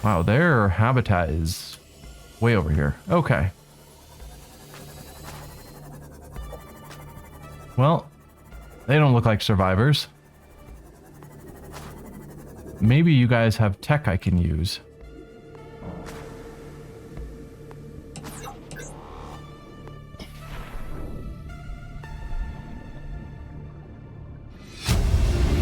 Wow, their habitat is way over here. Okay. Well, they don't look like survivors. Maybe you guys have tech I can use.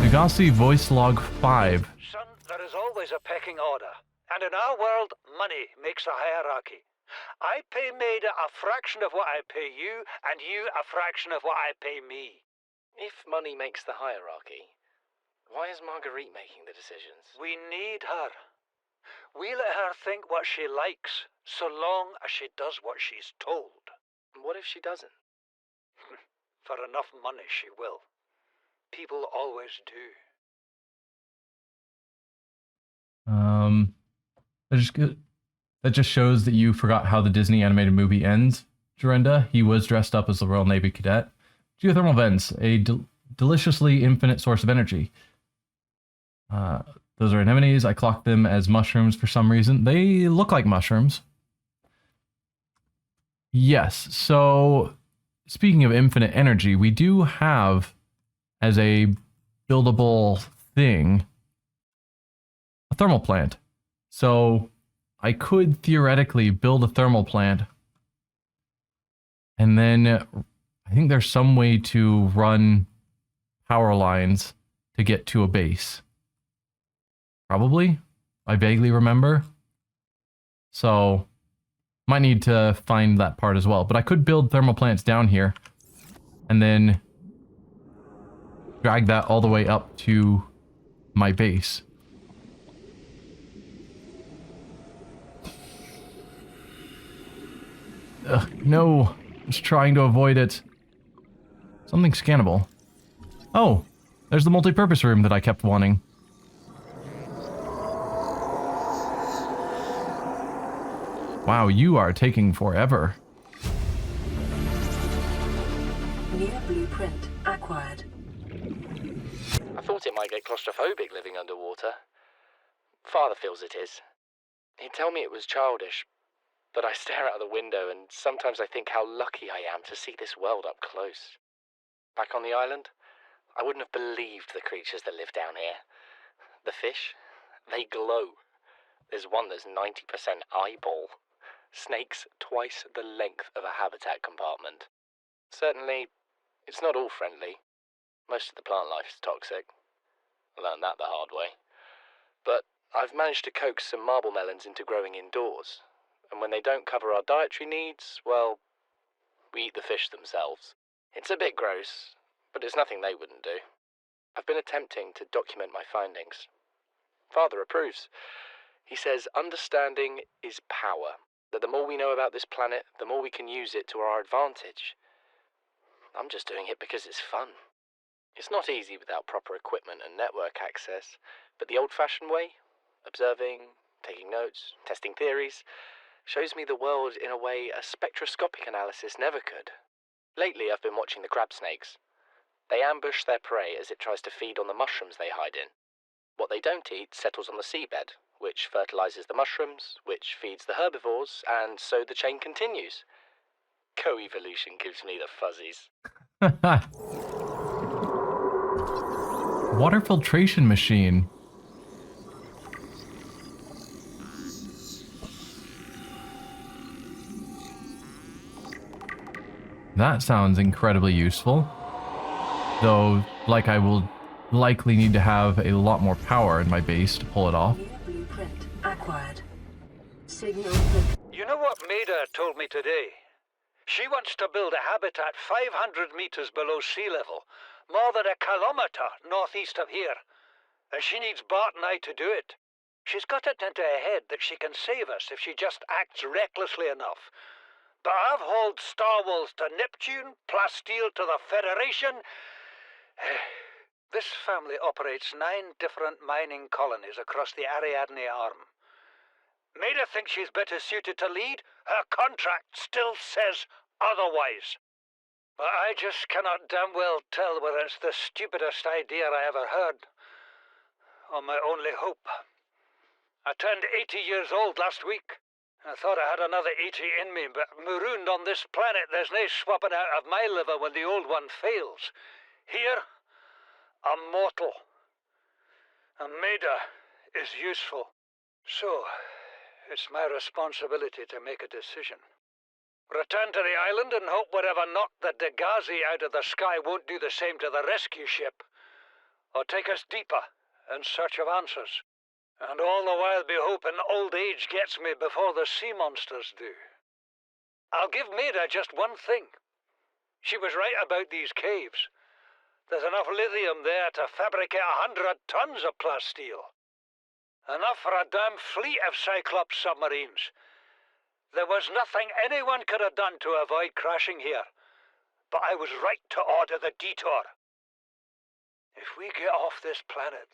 Degasi voice log 5. Son, there is always a pecking order. And in our world, money makes a hierarchy. I pay Maida a fraction of what I pay you, and you a fraction of what I pay me. If money makes the hierarchy, why is Marguerite making the decisions? We need her. We let her think what she likes, so long as she does what she's told. What if she doesn't? For enough money, she will. People always do. That just shows that you forgot how the Disney animated movie ends, Jorenda. He was dressed up as the Royal Navy cadet. Geothermal vents, a deliciously infinite source of energy. Those are anemones. I clocked them as mushrooms for some reason. They look like mushrooms. Yes, so speaking of infinite energy, we do have, as a buildable thing, a thermal plant. So I could theoretically build a thermal plant, and then I think there's some way to run power lines to get to a base. Probably. I vaguely remember. So might need to find that part as well. But I could build thermal plants down here and then drag that all the way up to my base. No, just trying to avoid it. Something scannable. Oh, there's the multi-purpose room that I kept wanting. Wow, you are taking forever. New blueprint acquired. I thought it might get claustrophobic living underwater. Father feels it is. He'd tell me it was childish, but I stare out the window and sometimes I think how lucky I am to see this world up close. Back on the island, I wouldn't have believed the creatures that live down here. The fish, they glow. There's one that's 90% eyeball. Snakes twice the length of a habitat compartment. Certainly, it's not all friendly. Most of the plant life is toxic. I learned that the hard way. But I've managed to coax some marble melons into growing indoors. And when they don't cover our dietary needs, well, we eat the fish themselves. It's a bit gross, but it's nothing they wouldn't do. I've been attempting to document my findings. Father approves. He says understanding is power. That the more we know about this planet, the more we can use it to our advantage. I'm just doing it because it's fun. It's not easy without proper equipment and network access, but the old-fashioned way, observing, taking notes, testing theories, shows me the world in a way a spectroscopic analysis never could. Lately, I've been watching the crab snakes. They ambush their prey as it tries to feed on the mushrooms they hide in. What they don't eat settles on the seabed, which fertilizes the mushrooms, which feeds the herbivores, and so the chain continues. Co-evolution gives me the fuzzies. Water filtration machine. That sounds incredibly useful. Though, like, I will likely need to have a lot more power in my base to pull it off. New blueprint acquired. Signal. You know what Maida told me today? She wants to build a habitat 500 meters below sea level, more than a kilometer northeast of here. And she needs Bart and I to do it. She's got it into her head that she can save us if she just acts recklessly enough. But I've hauled Star Wars to Neptune, Plasteel to the Federation. This family operates 9 different mining colonies across the Ariadne Arm. Maida thinks she's better suited to lead. Her contract still says otherwise. But I just cannot damn well tell whether it's the stupidest idea I ever heard, or my only hope. I I turned 80 years old last week. I thought I had another 80 in me, but marooned on this planet, there's no swapping out of my liver when the old one fails. Here, I'm mortal. And Maida is useful. So, it's my responsibility to make a decision. Return to the island and hope whatever knocked the Degasi out of the sky won't do the same to the rescue ship. Or take us deeper in search of answers. And all the while be hoping old age gets me before the sea monsters do. I'll give Maida just one thing. She was right about these caves. There's enough lithium there to fabricate 100 tons of plasteel. Enough for a damn fleet of Cyclops submarines. There was nothing anyone could have done to avoid crashing here. But I was right to order the detour. If we get off this planet,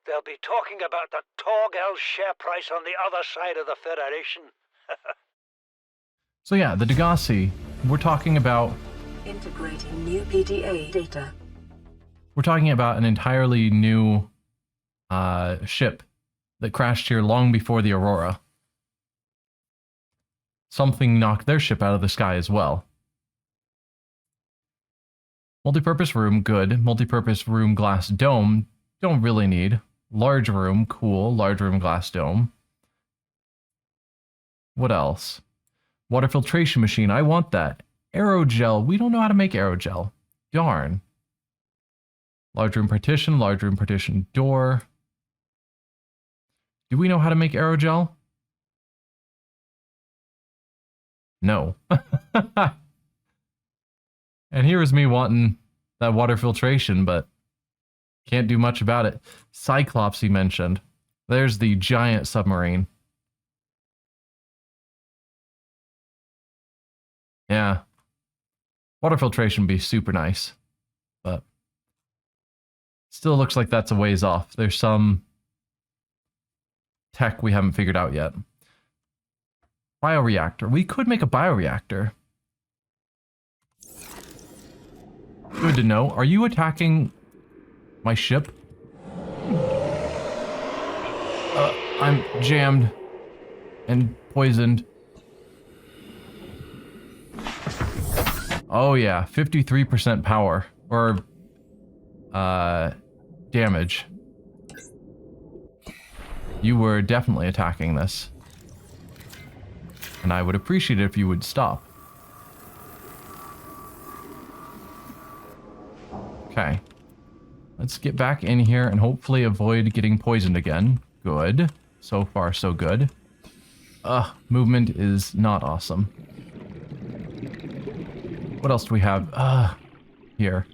they'll be talking about the Torgal share price on the other side of the Federation. So yeah, the Degasi, we're talking about... Integrating new PDA data. We're talking about an entirely new ship that crashed here long before the Aurora. Something knocked their ship out of the sky as well. Multipurpose room, good. Multipurpose room, glass dome, don't really need. Large room, cool. Large room, glass dome. What else? Water filtration machine, I want that. Aerogel, we don't know how to make aerogel. Darn. Large room partition door. Do we know how to make aerogel? No. And here is me wanting that water filtration, but can't do much about it. Cyclops he mentioned. There's the giant submarine. Yeah. Water filtration would be super nice, but still looks like that's a ways off. There's some tech we haven't figured out yet. Bioreactor. We could make a bioreactor. Good to know. Are you attacking my ship? I'm jammed and poisoned. Oh yeah, 53% power or damage. You were definitely attacking this. And I would appreciate it if you would stop. Okay. Let's get back in here and hopefully avoid getting poisoned again. Good. So far, so good. Movement is not awesome. What else do we have? Here.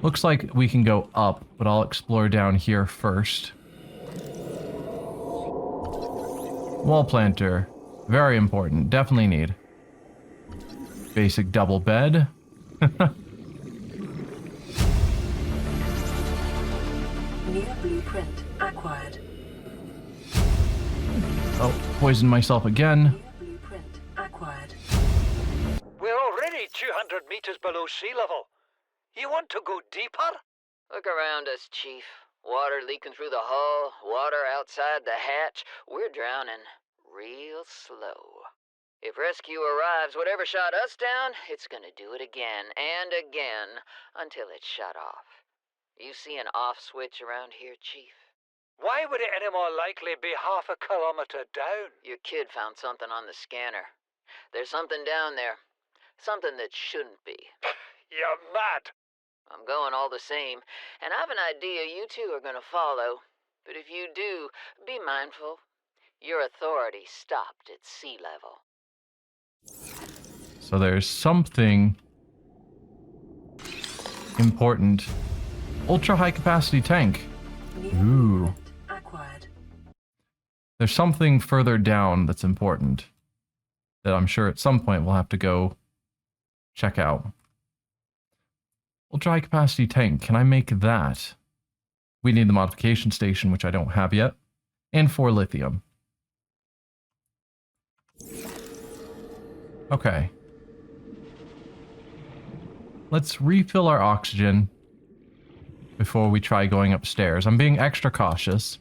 Looks like we can go up, but I'll explore down here first. Wall planter. Very important. Definitely need. Basic double bed. New blueprint acquired. Oh, poisoned myself again. New blueprint acquired. We're already 200 meters below sea level. You want to go deeper? Look around us, Chief. Water leaking through the hull, water outside the hatch. We're drowning real slow. If rescue arrives, whatever shot us down, it's gonna do it again and again until it's shut off. You see an off switch around here, Chief? Why would it any more likely be half a kilometer down? Your kid found something on the scanner. There's something down there. Something that shouldn't be. You're mad. I'm going all the same, and I've an idea you two are gonna follow. But if you do, be mindful. Your authority stopped at sea level. So there's something important. Ultra high capacity tank. Ooh. Acquired. There's something further down that's important that I'm sure at some point we'll have to go check out. Ultra high capacity tank. Can I make that? We need the modification station, which I don't have yet, and 4 lithium. Okay. Let's refill our oxygen. before we try going upstairs. I'm being extra cautious.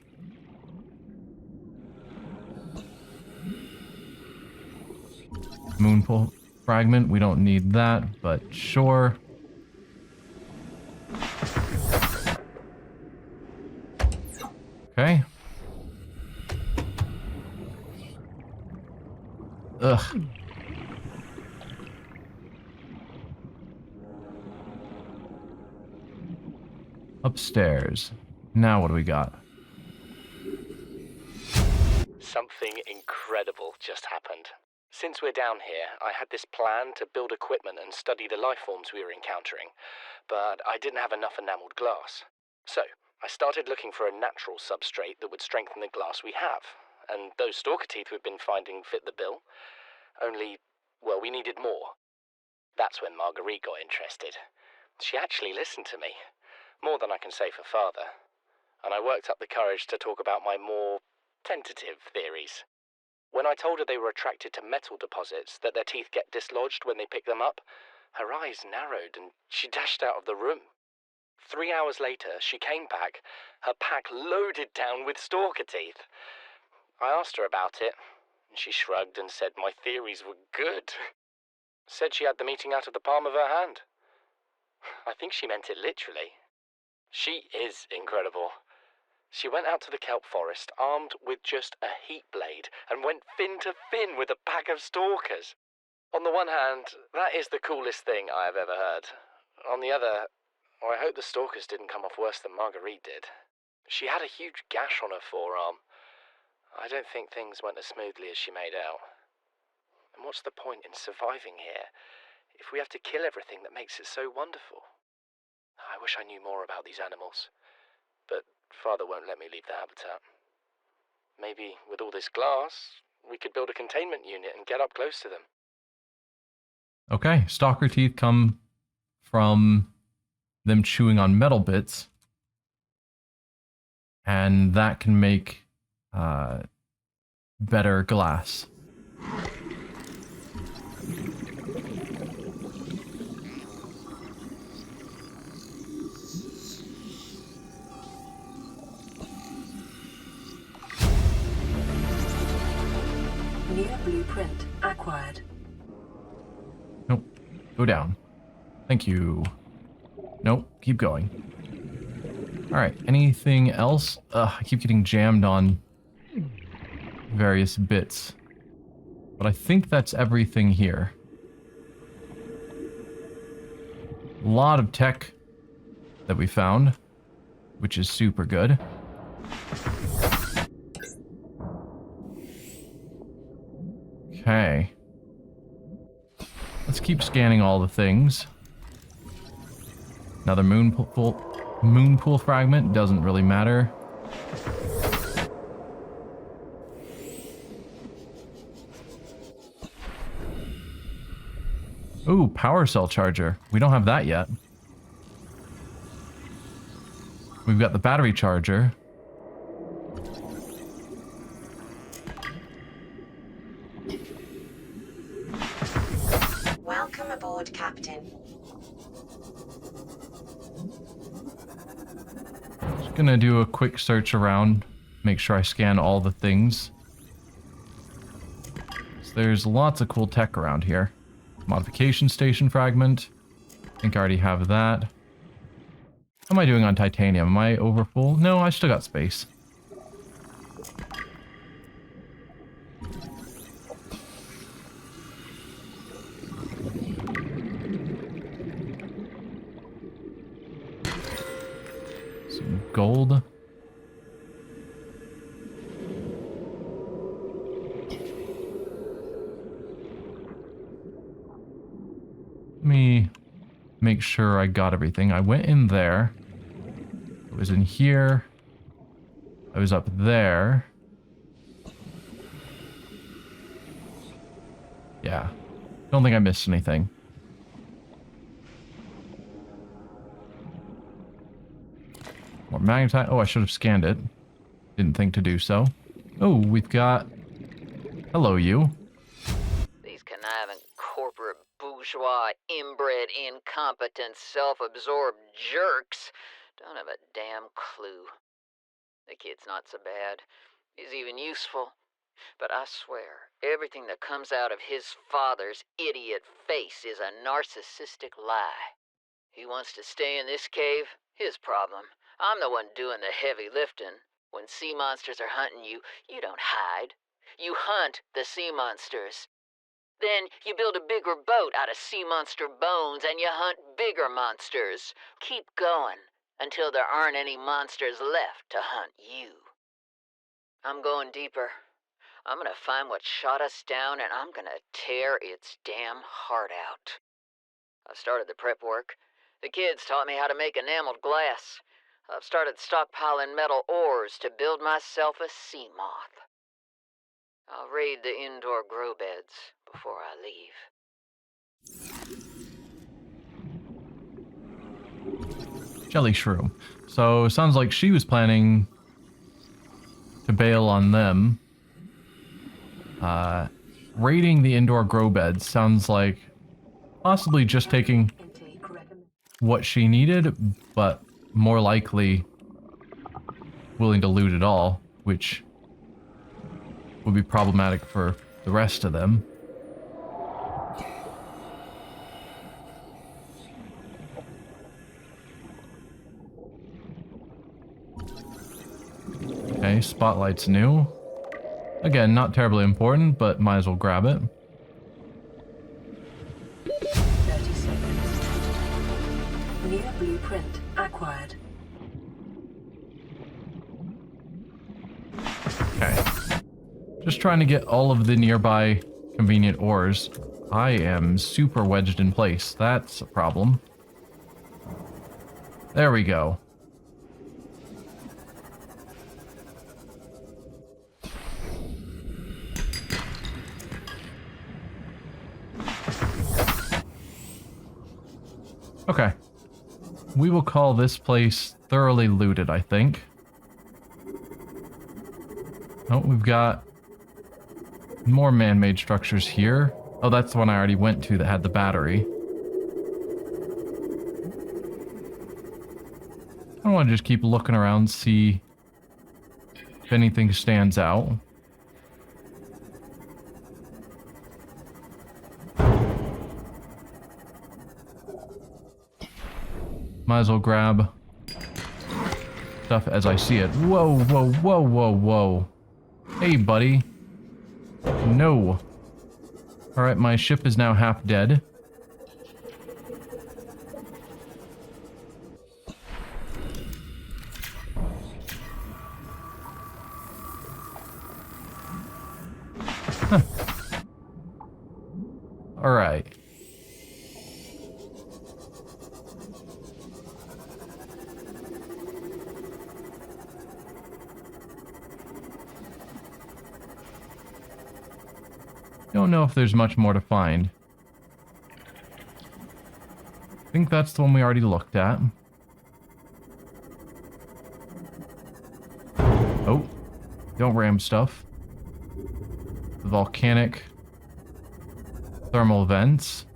Moonpool fragment, we don't need that, but sure. Okay. Ugh. Upstairs. Now what do we got? Something incredible just happened. Since we're down here, I had this plan to build equipment and study the life forms we were encountering, but I didn't have enough enameled glass. So, I started looking for a natural substrate that would strengthen the glass we have, and those stalker teeth we've been finding fit the bill. Only, well, we needed more. That's when Marguerite got interested. She actually listened to me, more than I can say for Father, and I worked up the courage to talk about my more tentative theories. When I told her they were attracted to metal deposits, that their teeth get dislodged when they pick them up, her eyes narrowed and she dashed out of the room. 3 hours later, she came back, her pack loaded down with stalker teeth. I asked her about it, and she shrugged and said my theories were good. Said she had the meeting out of the palm of her hand. I think she meant it literally. She is incredible. She went out to the kelp forest armed with just a heat blade and went fin to fin with a pack of stalkers. On the one hand, that is the coolest thing I have ever heard. On the other, I hope the stalkers didn't come off worse than Marguerite did. She had a huge gash on her forearm. I don't think things went as smoothly as she made out. And what's the point in surviving here if we have to kill everything that makes it so wonderful? I wish I knew more about these animals, but Father won't let me leave the habitat. Maybe with all this glass, we could build a containment unit and get up close to them. Okay, stalker teeth come from them chewing on metal bits, and that can make better glass. New blueprint acquired. Nope. Go down. Thank you. Nope. Keep going. Alright. Anything else? I keep getting jammed on various bits. But I think that's everything here. A lot of tech that we found, which is super good. Okay. Let's keep scanning all the things. Another moon pool fragment. Doesn't really matter. Ooh, power cell charger. We don't have that yet. We've got the battery charger. Welcome aboard, Captain. Just gonna do a quick search around, make sure I scan all the things. So there's lots of cool tech around here. Modification station fragment. I think I already have that. How am I doing on titanium? Am I over full? No, I still got space. Some gold. Let me make sure I got everything. I went in there. I was in here. I was up there. Yeah. Don't think I missed anything. More magnetite. Oh, I should have scanned it. Didn't think to do so. Oh, we've got... Hello, you. These conniving corporate bourgeois, inbred, incompetent, self-absorbed jerks Don't have a damn clue. The kid's not so bad. He's even useful. But I swear, everything that comes out of his father's idiot face is a narcissistic lie. He wants to stay in this cave? His problem. I'm the one doing the heavy lifting. When sea monsters are hunting you, you don't hide. You hunt the sea monsters. Then you build a bigger boat out of sea monster bones and you hunt bigger monsters. Keep going until there aren't any monsters left to hunt you. I'm going deeper. I'm gonna find what shot us down and I'm gonna tear its damn heart out. I've started the prep work. The kids taught me how to make enameled glass. I've started stockpiling metal ores to build myself a sea moth. I'll raid the indoor grow beds before I leave. Jelly shroom. So, sounds like she was planning to bail on them. Raiding the indoor grow beds sounds like possibly just taking what she needed, but more likely willing to loot it all, which would be problematic for the rest of them. Okay, spotlight's new. Again, not terribly important, but might as well grab it. 30 seconds. New blueprint acquired. Okay. Just trying to get all of the nearby convenient ores. I am super wedged in place. That's a problem. There we go. Okay. We will call this place thoroughly looted, I think. Oh, we've got more man-made structures here. Oh, that's the one I already went to that had the battery. I want to just keep looking around, see if anything stands out. Might as well grab stuff as I see it. Whoa, whoa, whoa, whoa, whoa. Hey, buddy. No. Alright, my ship is now half dead. Huh. Alright. Don't know if there's much more to find. I think that's the one we already looked at. Oh, don't ram stuff. The volcanic thermal vents.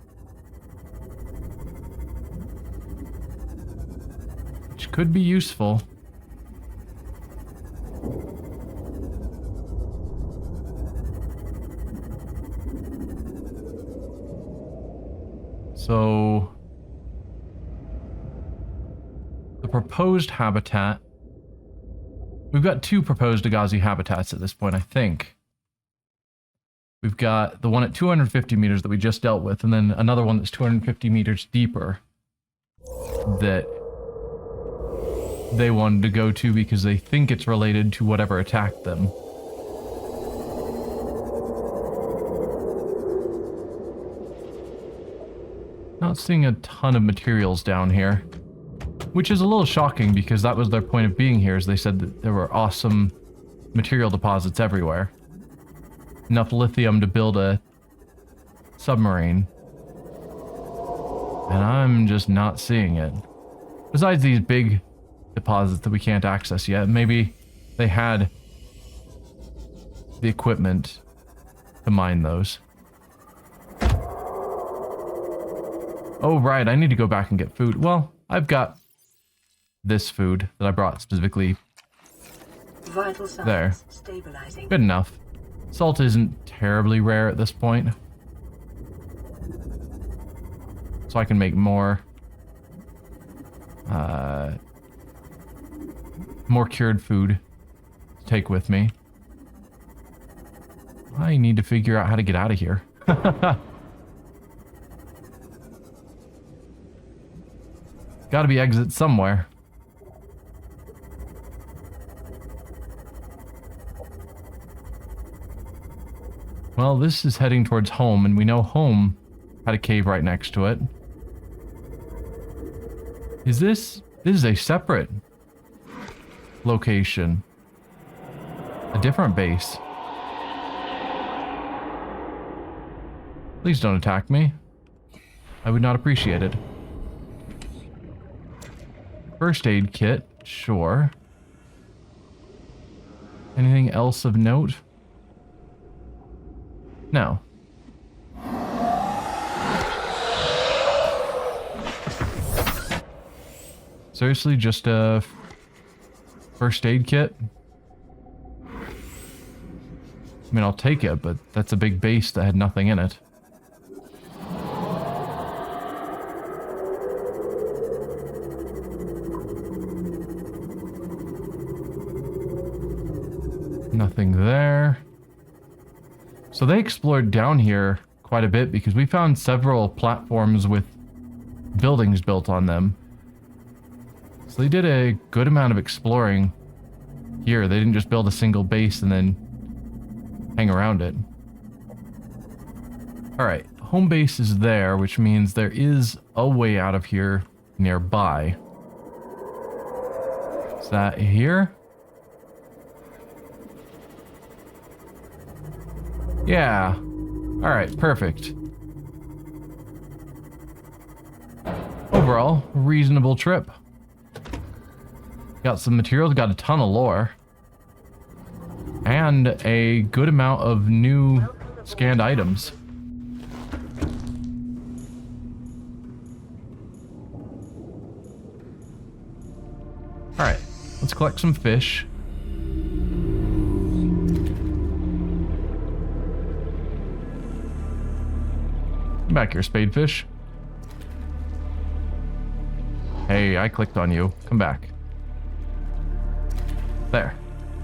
Which could be useful. So, the proposed habitat. We've got two proposed Degasi habitats at this point, I think. We've got the one at 250 meters that we just dealt with, and then another one that's 250 meters deeper that they wanted to go to because they think it's related to whatever attacked them. Not seeing a ton of materials down here, which is a little shocking because that was their point of being here, is they said that there were awesome material deposits everywhere. Enough lithium to build a submarine. And I'm just not seeing it. Besides these big deposits that we can't access yet, maybe they had the equipment to mine those. Oh, right, I need to go back and get food. Well, I've got this food that I brought specifically. Vital signs There. stabilizing. Good enough. Salt isn't terribly rare at this point. So I can make more. More cured food to take with me. I need to figure out how to get out of here. Gotta be exit somewhere. Well, this is heading towards home, and we know home had a cave right next to it. Is this... This is a separate location. A different base. Please don't attack me. I would not appreciate it. First aid kit, sure. Anything else of note? No. Seriously, just a first aid kit? I mean, I'll take it, but that's a big base that had nothing in it. Nothing there. So they explored down here quite a bit because we found several platforms with buildings built on them. So they did a good amount of exploring here. They didn't just build a single base and then hang around it. Alright, home base is there, which means there is a way out of here nearby. Is that here? Yeah. Alright, perfect. Overall, reasonable trip. Got some materials, got a ton of lore. And a good amount of new scanned items. Alright, let's collect some fish. Come back here, spadefish. Hey, I clicked on you. Come back. There.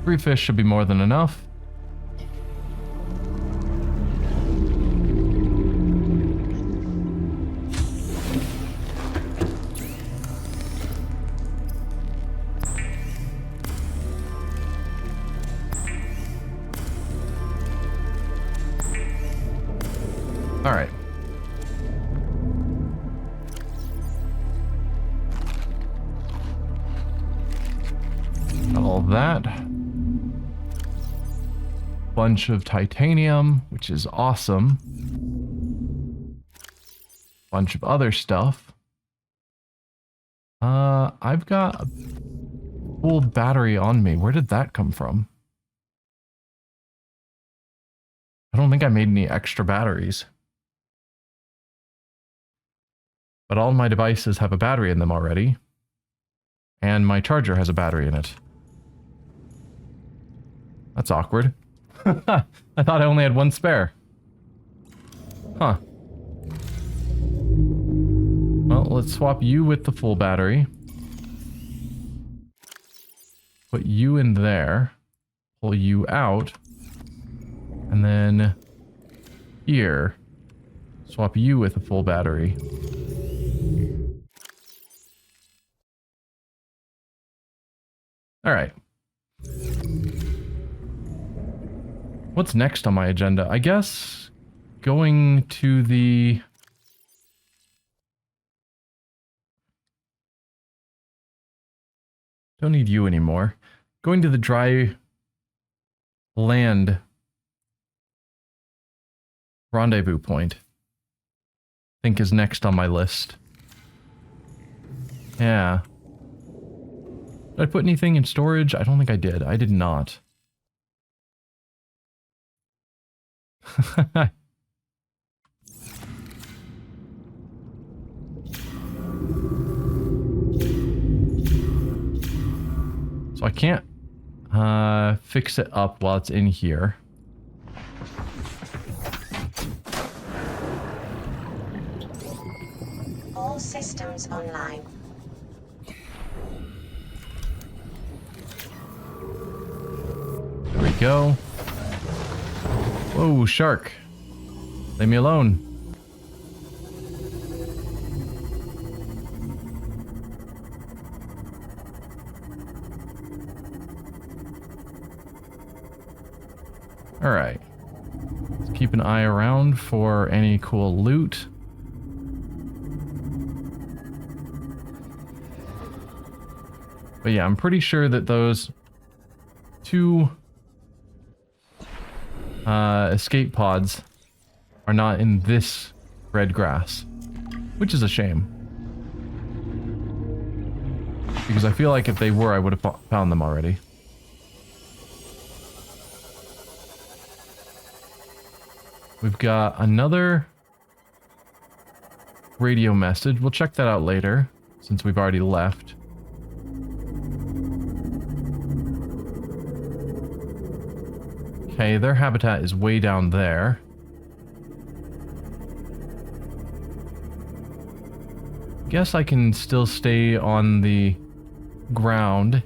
3 fish should be more than enough. All right. All that. Bunch of titanium, which is awesome. Bunch of other stuff. I've got a full battery on me. Where did that come from? I don't think I made any extra batteries. But all my devices have a battery in them already. And my charger has a battery in it. That's awkward. I thought I only had one spare. Huh. Well, let's swap you with the full battery. Put you in there. Pull you out. And then here. Swap you with a full battery. All right. What's next on my agenda? I guess going to the... Don't need you anymore. Going to the dry land rendezvous point, I think, is next on my list. Yeah. Did I put anything in storage? I don't think I did. I did not. So I can't fix it up while it's in here. All systems online. There we go. Whoa, shark. Leave me alone. Alright. Let's keep an eye around for any cool loot. But yeah, I'm pretty sure that those two escape pods are not in this red grass, which is a shame. Because I feel like if they were, I would have found them already. We've got another radio message. We'll check that out later, since we've already left. Okay, their habitat is way down there. Guess I can still stay on the ground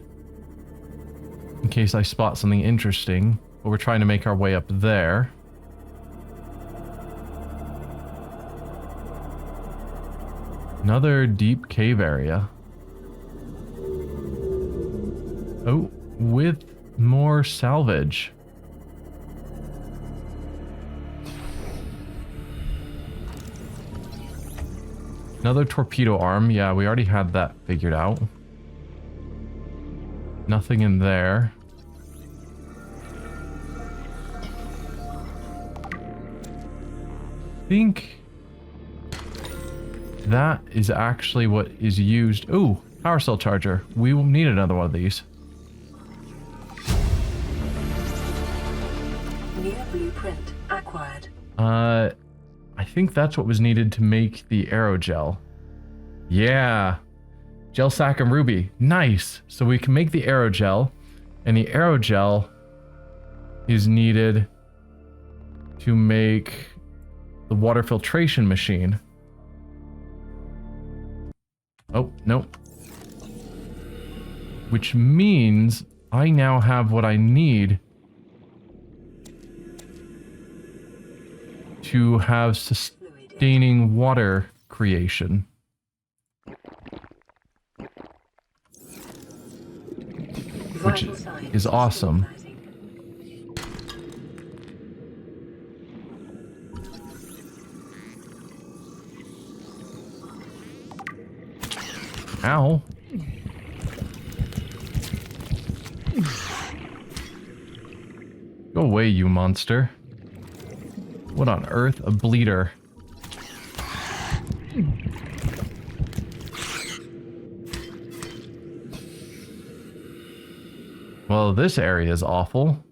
in case I spot something interesting, but we're trying to make our way up there. Another deep cave area. Oh, with more salvage. Another torpedo arm. Yeah, we already had that figured out. Nothing in there. I think that is actually what is used. Ooh, power cell charger. We will need another one of these. New blueprint acquired. I think that's what was needed to make the aerogel. Yeah. Gel sack and ruby. Nice. So we can make the aerogel, and the aerogel is needed to make the water filtration machine. Oh, no. Which means I now have what I need to have sustaining water creation. Which is awesome. Ow. Go away, you monster. What on earth? A bleeder. Well, this area is awful.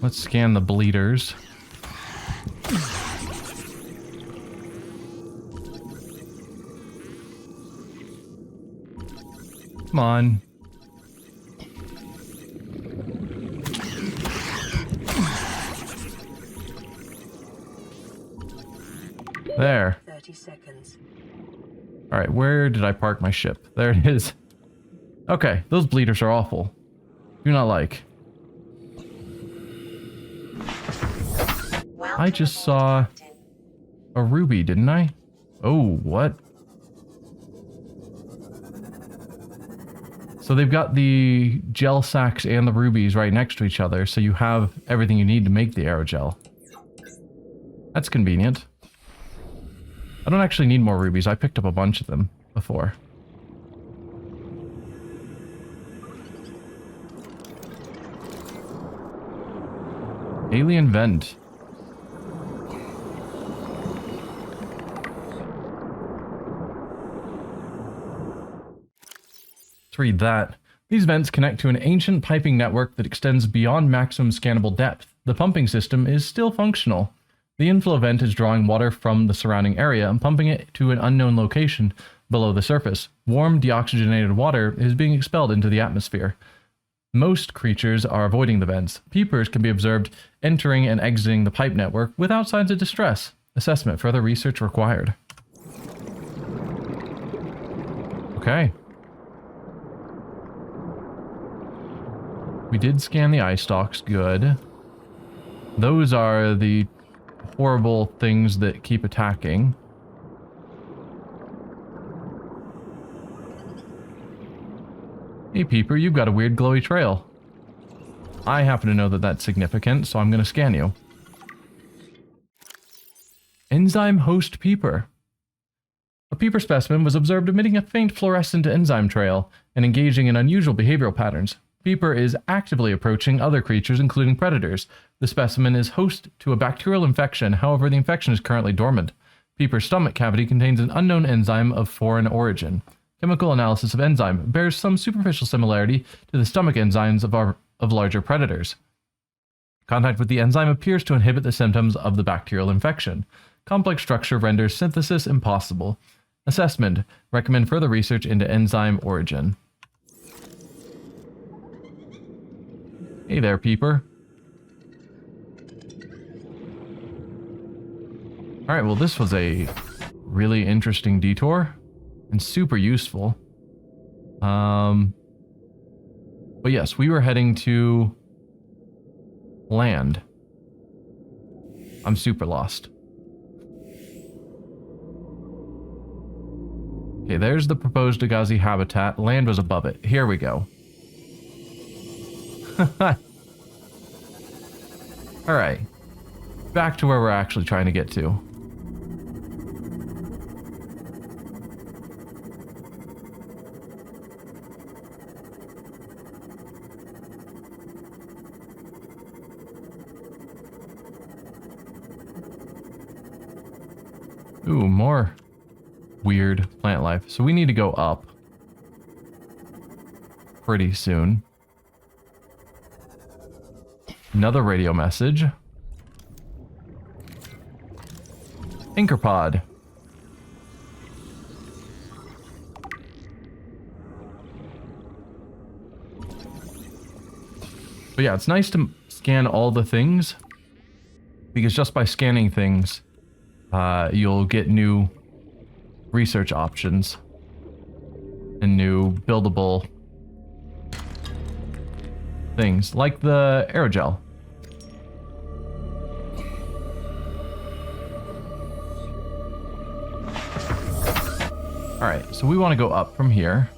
Let's scan the bleeders. Come on. There. 30 seconds. All right, where did I park my ship? There it is. Okay, those bleeders are awful. Do not like. I just saw a ruby, didn't I? Oh, what? So they've got the gel sacks and the rubies right next to each other, so you have everything you need to make the aerogel. That's convenient. I don't actually need more rubies. I picked up a bunch of them before. Alien vent. Let's read that. These vents connect to an ancient piping network that extends beyond maximum scannable depth. The pumping system is still functional. The inflow vent is drawing water from the surrounding area and pumping it to an unknown location below the surface. Warm, deoxygenated water is being expelled into the atmosphere. Most creatures are avoiding the vents. Peepers can be observed entering and exiting the pipe network without signs of distress. Assessment. Further research required. Okay. We did scan the eye stalks. Good. Those are the horrible things that keep attacking. Hey, Peeper, you've got a weird glowy trail. I happen to know that that's significant, so I'm going to scan you. Enzyme host Peeper. A Peeper specimen was observed emitting a faint fluorescent enzyme trail and engaging in unusual behavioral patterns. Peeper is actively approaching other creatures, including predators. The specimen is host to a bacterial infection, however, the infection is currently dormant. Peeper's stomach cavity contains an unknown enzyme of foreign origin. Chemical analysis of enzyme bears some superficial similarity to the stomach enzymes of larger predators. Contact with the enzyme appears to inhibit the symptoms of the bacterial infection. Complex structure renders synthesis impossible. Assessment. Recommend further research into enzyme origin. Hey there, Peeper. Alright, well this was a really interesting detour. And super useful. But yes, we were heading to land. I'm super lost. Okay, there's the proposed Degasi habitat. Land was above it. Here we go. Alright. Back to where we're actually trying to get to. Ooh, more weird plant life. So we need to go up pretty soon. Another radio message. Anchorpod. But yeah, it's nice to scan all the things, because just by scanning things, you'll get new research options and new buildable things, like the aerogel. Alright, so we want to go up from here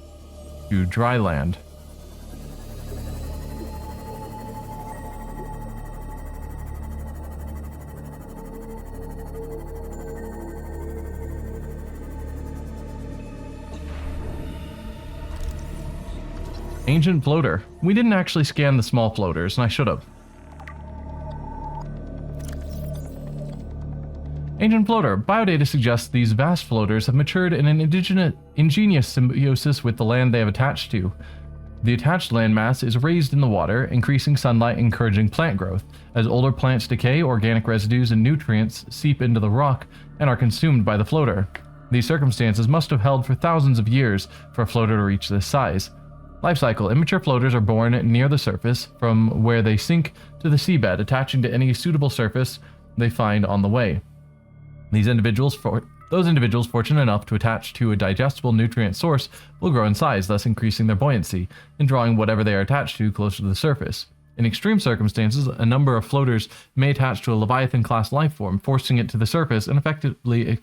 to dry land. Ancient floater. We didn't actually scan the small floaters, and I should have. Ancient floater. Biodata suggests these vast floaters have matured in an ingenious symbiosis with the land they have attached to. The attached landmass is raised in the water, increasing sunlight, encouraging plant growth. As older plants decay, organic residues and nutrients seep into the rock and are consumed by the floater. These circumstances must have held for thousands of years for a floater to reach this size. Life cycle. Immature floaters are born near the surface, from where they sink to the seabed, attaching to any suitable surface they find on the way. Those individuals fortunate enough to attach to a digestible nutrient source will grow in size, thus increasing their buoyancy and drawing whatever they are attached to closer to the surface. In extreme circumstances, a number of floaters may attach to a Leviathan-class life form, forcing it to the surface and effectively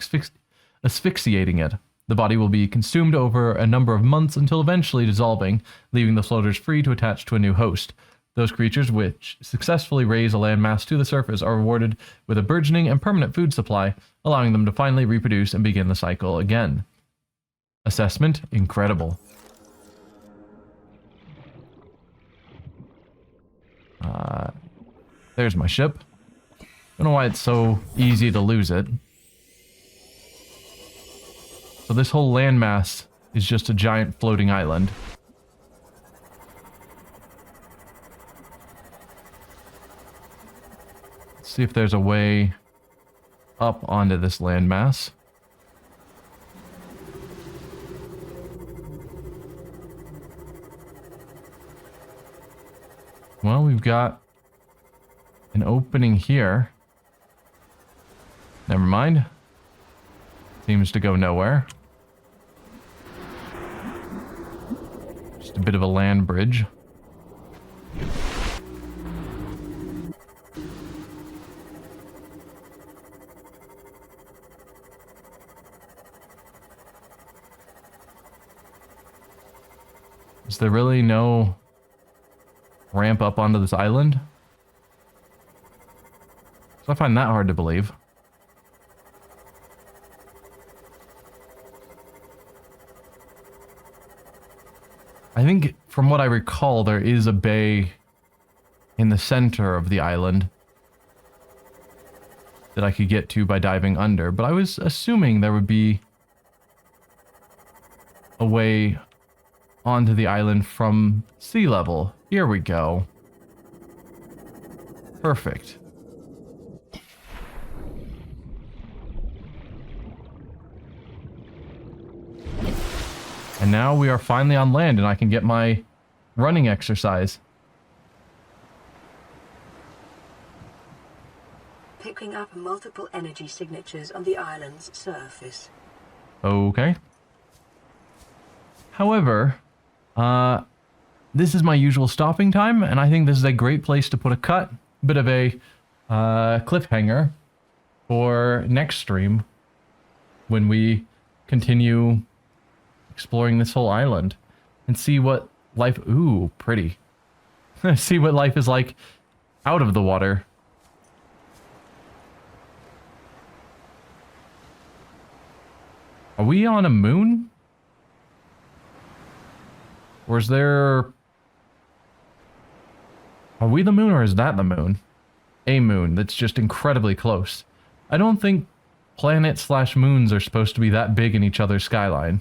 asphyxiating it. The body will be consumed over a number of months until eventually dissolving, leaving the floaters free to attach to a new host. Those creatures which successfully raise a landmass to the surface are rewarded with a burgeoning and permanent food supply, allowing them to finally reproduce and begin the cycle again. Assessment: incredible. There's my ship. Don't know why it's so easy to lose it. So this whole landmass is just a giant floating island. Let's see if there's a way up onto this landmass. Well, we've got an opening here. Never mind. Seems to go nowhere. Just a bit of a land bridge. Is there really no ramp up onto this island? So I find that hard to believe. I think, from what I recall, there is a bay in the center of the island that I could get to by diving under, but I was assuming there would be a way onto the island from sea level. Here we go. Perfect. And now we are finally on land and I can get my running exercise. Picking up multiple energy signatures on the island's surface. Okay. However, this is my usual stopping time, and I think this is a great place to put a cut, bit of a cliffhanger for next stream when we continue exploring this whole island and see what life... Ooh, pretty. See what life is like out of the water. Are we on a moon? Or is there... Are we the moon or is that the moon? A moon that's just incredibly close. I don't think planets/moons are supposed to be that big in each other's skyline.